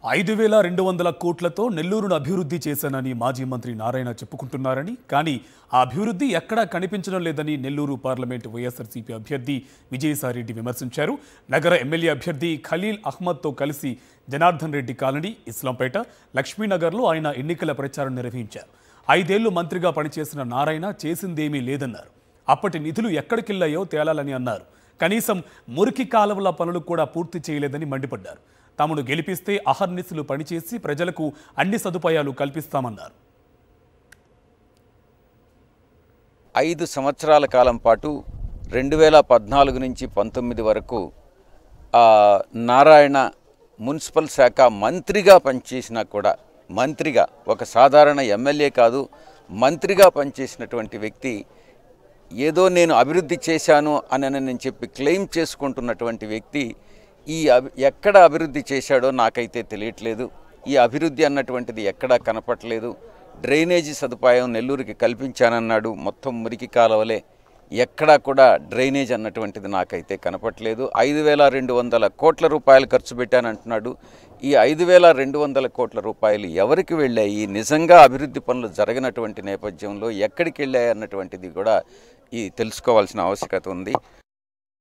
5200 కోట్లతో నెల్లూరును అభివృద్ధి చేశానని మాజీ మంత్రి నారాయణ చెప్పుకుంటున్నారని, కానీ ఆ అభివృద్ధి ఎక్కడా కనిపించడం లేదని నెల్లూరు పార్లమెంట్ వైఎస్ఆర్సీపీ అభ్యర్థి విజయసాయిరెడ్డి విమర్శించారు. నగర ఎమ్మెల్యే అభ్యర్థి ఖలీల్ అహ్మద్తో కలిసి జనార్దన్ రెడ్డి కాలనీ, ఇస్లాంపేట, లక్ష్మీనగర్లో ఆయన ఎన్నికల ప్రచారం నిర్వహించారు. 5 ఏళ్లు మంత్రిగా పనిచేసిన నారాయణ చేసిందేమీ లేదన్నారు. అప్పటి నిధులు ఎక్కడికెళ్లాయో తేలాలని అన్నారు. కనీసం మురికి కాలువల పనులు కూడా పూర్తి చేయలేదని మండిపడ్డారు. తమను గెలిపిస్తే అహర్నిశలు పనిచేసి ప్రజలకు అన్ని సదుపాయాలు కల్పిస్తామన్నారు. 5 సంవత్సరాల కాలం పాటు 2014 నుంచి 19 వరకు నారాయణ మున్సిపల్ శాఖ మంత్రిగా పనిచేసినా కూడా, మంత్రిగా ఒక సాధారణ ఎమ్మెల్యే కాదు, మంత్రిగా పనిచేసినటువంటి వ్యక్తి ఏదో నేను అభివృద్ధి చేశాను అని నేను చెప్పి క్లెయిమ్ చేసుకుంటున్నటువంటి వ్యక్తి ఎక్కడ అభివృద్ధి చేశాడో నాకైతే తెలియట్లేదు. ఈ అభివృద్ధి అన్నటువంటిది ఎక్కడా కనపట్లేదు. డ్రైనేజీ సదుపాయం నెల్లూరుకి కల్పించానన్నాడు, మొత్తం మురికి కాలువలే, ఎక్కడా కూడా డ్రైనేజ్ అన్నటువంటిది నాకైతే కనపట్లేదు. 5200 కోట్ల రూపాయలు ఖర్చు పెట్టానంటున్నాడు. ఈ 5200 కోట్ల రూపాయలు ఎవరికి వెళ్ళాయి, నిజంగా అభివృద్ధి పనులు జరగనటువంటి నేపథ్యంలో ఎక్కడికి వెళ్ళాయి అన్నటువంటిది కూడా తెలుసుకోవాల్సిన ఆవశ్యకత ఉంది.